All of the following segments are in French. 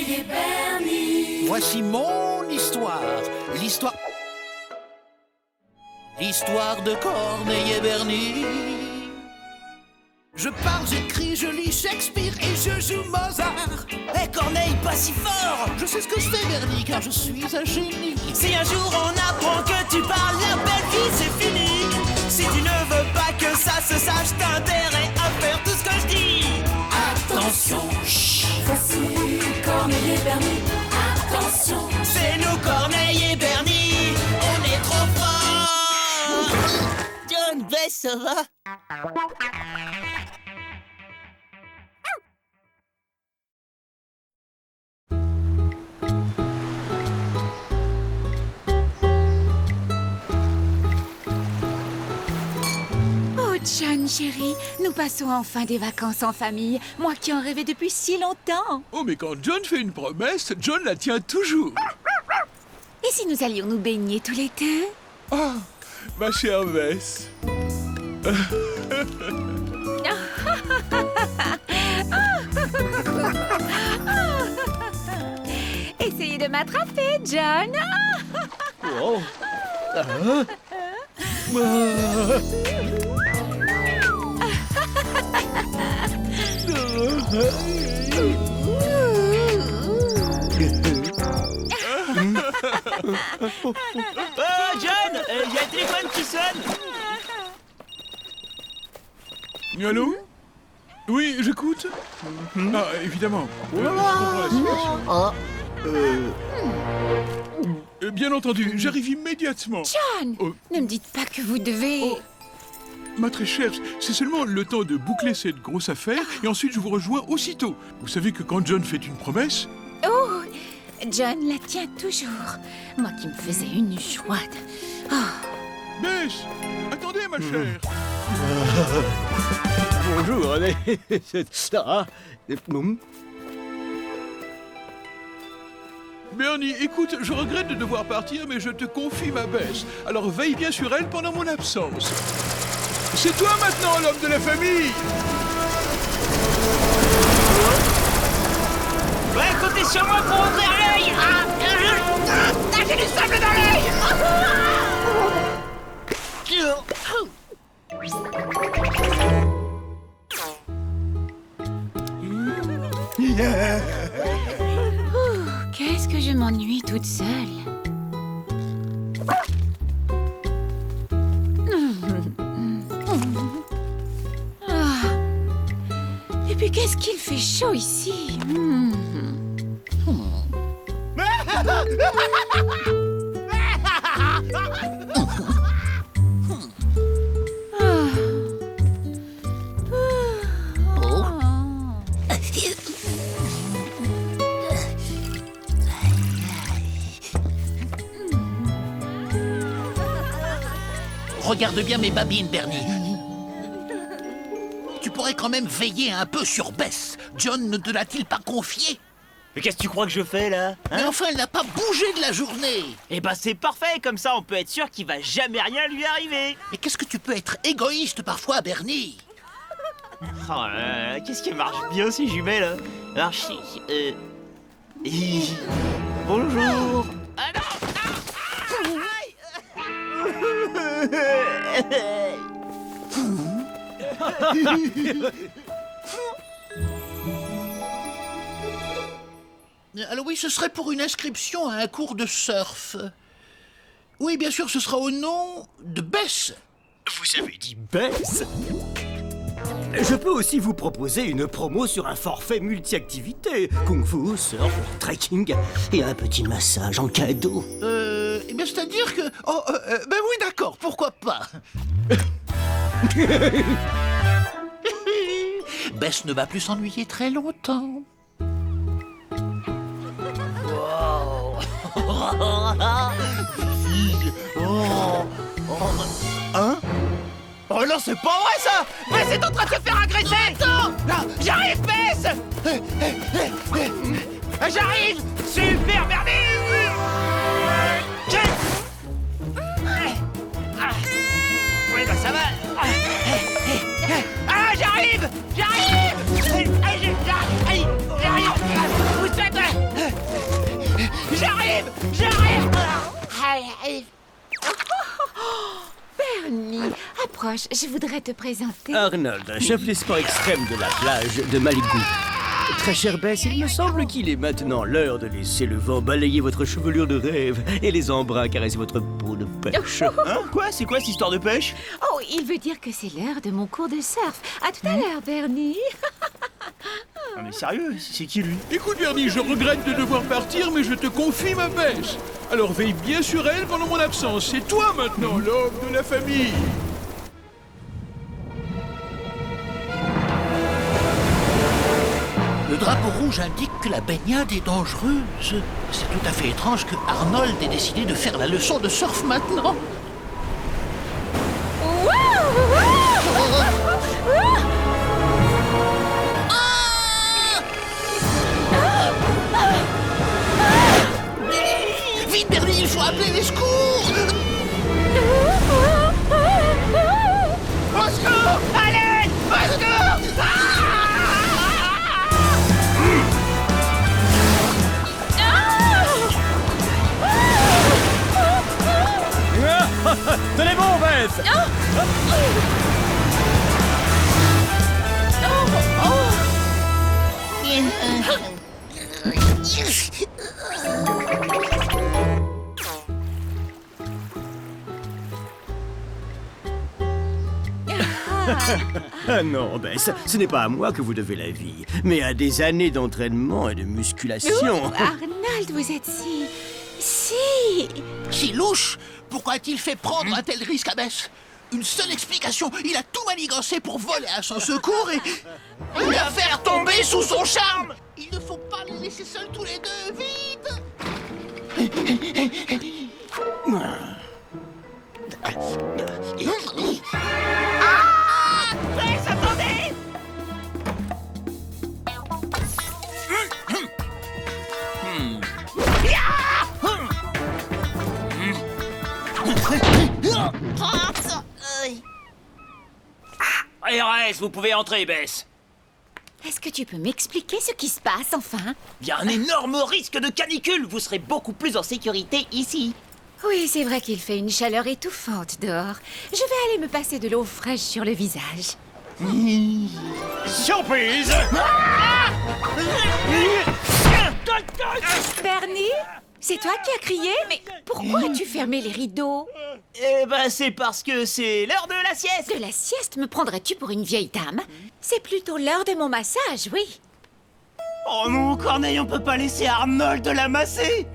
Corneille et Bernie. Voici mon histoire. L'histoire de Corneille et Bernie. Je parle, j'écris, je lis Shakespeare et je joue Mozart. Hé Corneille, pas si fort! Je sais ce que je fais, Bernie, car je suis un génie. Si un jour on apprend que tu parles, la belle vie c'est fini. Si tu ne veux pas que ça se sache, t'as intérêt à faire tout ce que je dis. Attention, chut. Voici Corneille et Bernie. Attention. C'est nous Corneille et Bernie, on est trop forts. John, Bess, ça va? Oh John, chérie, nous passons enfin des vacances en famille, moi qui en rêvais depuis si longtemps. Oh, mais quand John fait une promesse, John la tient toujours. Et si nous allions nous baigner tous les deux? Ah, ma chère Bess. Essayez de m'attraper, John. Oh. Oh John, il y a le téléphone qui sonne. Allô? Oui, j'écoute. Ah, évidemment. Je comprends la situation. Bien entendu, j'arrive immédiatement. John, Oh. ne me dites pas que vous devez... Oh. Ma très chère, c'est seulement le temps de boucler cette grosse affaire et ensuite je vous rejoins aussitôt. Vous savez que quand John fait une promesse... Oh, John la tient toujours. Moi qui me faisais une joie de... Oh. Bess, attendez ma chère. Bonjour, ça. Bernie, écoute, je regrette de devoir partir, mais je te confie ma Bess. Alors veille bien sur elle pendant mon absence. C'est toi maintenant, l'homme de la famille. Ouais, comptez sur moi pour ouvrir l'œil. J'ai du sable dans l'œil. Qu'est-ce que je m'ennuie toute seule. Ah. Et puis qu'est-ce qu'il fait chaud ici. Regarde bien mes babines, Bernie. Tu pourrais quand même veiller un peu sur Bess. John ne te l'a-t-il pas confié? Mais qu'est-ce que tu crois que je fais là, Mais enfin, elle n'a pas bougé de la journée. Eh ben c'est parfait, comme ça on peut être sûr qu'il va jamais rien lui arriver. Mais qu'est-ce que tu peux être égoïste parfois, Bernie? Oh là là, qu'est-ce qui marche bien ces jumelles? Alors, bonjour. Ah non, Alors oui, ce serait pour une inscription à un cours de surf. Oui, bien sûr, ce sera au nom de Bess. Vous avez dit Bess? Je peux aussi vous proposer une promo sur un forfait multi-activités. Kung-fu, surf, trekking et un petit massage en cadeau. Eh bien, c'est-à-dire que... Oh, ben oui, d'accord, pourquoi pas. Bess ne va plus s'ennuyer très longtemps. Hein? Oh non, c'est pas vrai ça! Bess est en train de se faire agresser! Attends! J'arrive, Bess! J'arrive! Super, Bernie! Oui, bah ça va! Ah, j'arrive! J'arrive! J'arrive! Où c'est? Bernie, approche, je voudrais te présenter. Arnold, chef des sports extrêmes de la plage de Malibu. Très chère Bess, il me semble qu'il est maintenant l'heure de laisser le vent balayer votre chevelure de rêve et les embruns caresser votre peau de pêche. Hein? Quoi? C'est quoi cette histoire de pêche? Oh, il veut dire que c'est l'heure de mon cours de surf. À tout à l'heure, Bernie. Non mais sérieux, c'est qui lui? Écoute, Bernie, je regrette de devoir partir, mais je te confie ma Bess. Alors veille bien sur elle pendant mon absence. C'est toi maintenant, l'homme de la famille. Le drapeau rouge indique que la baignade est dangereuse. C'est tout à fait étrange que Arnold ait décidé de faire la leçon de surf maintenant. Vite, Bernie, il faut appeler les secours. Au secours! Allez! Au secours! Tenez bon, Bess! Ah non, Bess, ce n'est pas à moi que vous devez la vie, mais à des années d'entraînement et de musculation. Arnold, vous êtes si... Si louche! Pourquoi a-t-il fait prendre un tel risque à Bess? Une seule explication, il a tout manigancé pour voler à son secours et la faire tomber sous son charme! Il ne faut pas les laisser seuls tous les deux, vite! Ah! Bess, attendez! RS, vous pouvez entrer, Bess. Est-ce que tu peux m'expliquer ce qui se passe, enfin? Il y a un énorme risque de canicule. Vous serez beaucoup plus en sécurité ici. Oui, c'est vrai qu'il fait une chaleur étouffante dehors. Je vais aller me passer de l'eau fraîche sur le visage. Surprise! Bernie? C'est toi qui as crié? Mais pourquoi as-tu fermé les rideaux? Eh ben, c'est parce que c'est l'heure de la sieste. De la sieste, me prendrais-tu pour une vieille dame? C'est plutôt l'heure de mon massage, oui. Oh non, Corneille, on peut pas laisser Arnold la masser.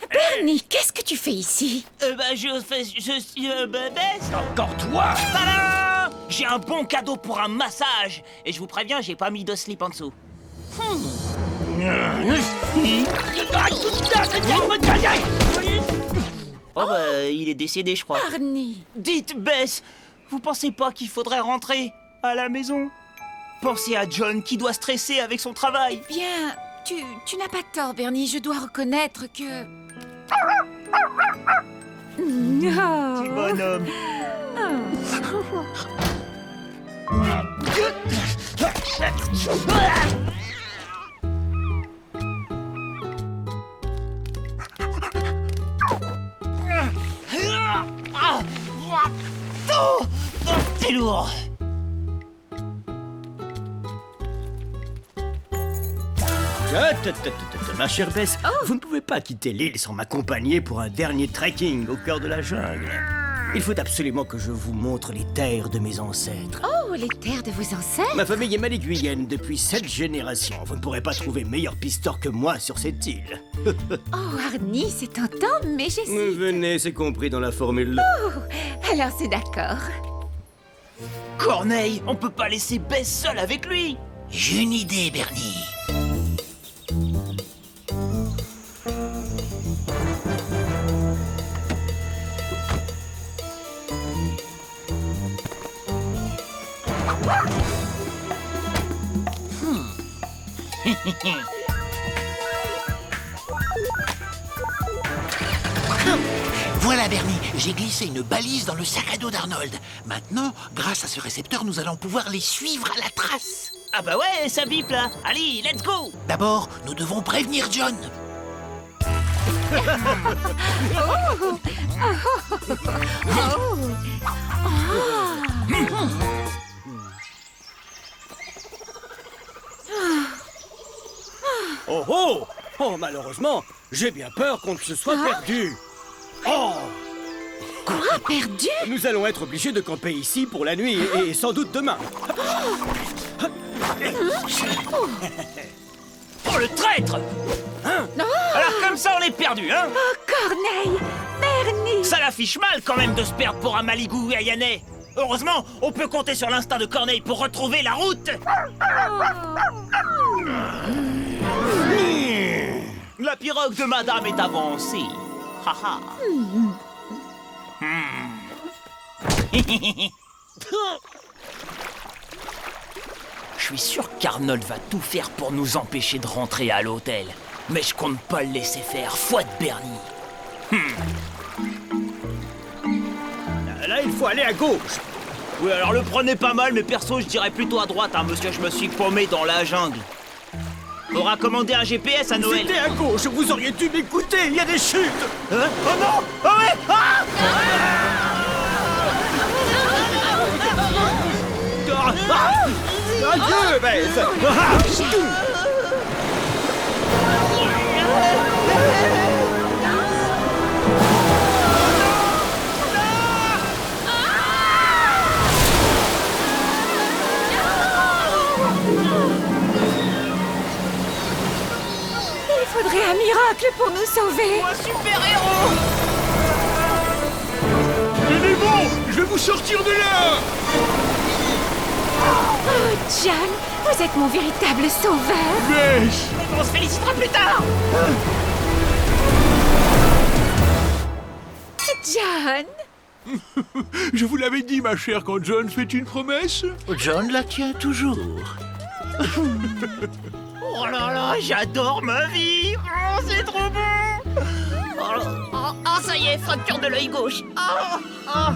Bernie, qu'est-ce que tu fais ici? Je suis Bess. Encore toi? Tada! J'ai un bon cadeau pour un massage. Et je vous préviens, j'ai pas mis de slip en dessous. Oh bah, il est décédé, je crois. Bernie. Dites, Bess, vous pensez pas qu'il faudrait rentrer à la maison? Pensez à John qui doit stresser avec son travail. Bien, tu n'as pas tort, Bernie. Je dois reconnaître que... Non. Petit bonhomme. C'est lourd. Ma chère Bess, vous ne pouvez pas quitter l'île sans m'accompagner pour un dernier trekking au cœur de la jungle. Il faut absolument que je vous montre les terres de mes ancêtres. Oh, les terres de vos ancêtres? Ma famille est maléguienne depuis 7 générations. Vous ne pourrez pas trouver meilleur pisteur que moi sur cette île. Oh, Arnie, c'est tentant, mais j'essaie. Venez, c'est compris dans la formule. Oh, alors c'est d'accord. Corneille, on peut pas laisser Bess seule avec lui. J'ai une idée, Bernie. Voilà, Bernie, j'ai glissé une balise dans le sac à dos d'Arnold. Maintenant, grâce à ce récepteur, nous allons pouvoir les suivre à la trace. Ah bah ouais, ça bip là. Allez, let's go. D'abord, nous devons prévenir John. Oh oh! Oh, malheureusement, j'ai bien peur qu'on ne se soit perdu. Oh! Quoi, perdu? Nous allons être obligés de camper ici pour la nuit et sans doute demain. Oh, le traître. Alors comme ça, on est perdu, hein? Oh, Corneille! Bernie! Ça l'affiche mal quand même de se perdre pour un Maligou Hayanais. Heureusement, on peut compter sur l'instinct de Corneille pour retrouver la route. La pirogue de madame est avancée. Haha. Je suis sûr qu'Arnold va tout faire pour nous empêcher de rentrer à l'hôtel. Mais je compte pas le laisser faire, foi de Bernie. Là, il faut aller à gauche. Oui, alors le prenez pas mal, mais perso, je dirais plutôt à droite, hein, monsieur, je me suis paumé dans la jungle. Faudra commander un GPS à Noël. C'était à gauche, vous auriez dû m'écouter, il y a des chutes. Hein? Oh non! Oh ouais! Ah! Adieu, Bess. Il faudrait un miracle pour nous sauver! Un super-héros! Il est bon! Je vais vous sortir de là! Oh, John, vous êtes mon véritable sauveur! Mais... On se félicitera plus tard! John! Je vous l'avais dit, ma chère, quand John fait une promesse. John la tient toujours. Oh là là, j'adore ma vie! Oh, c'est trop bon! Oh, ça y est, fracture de l'œil gauche! Oh, oh.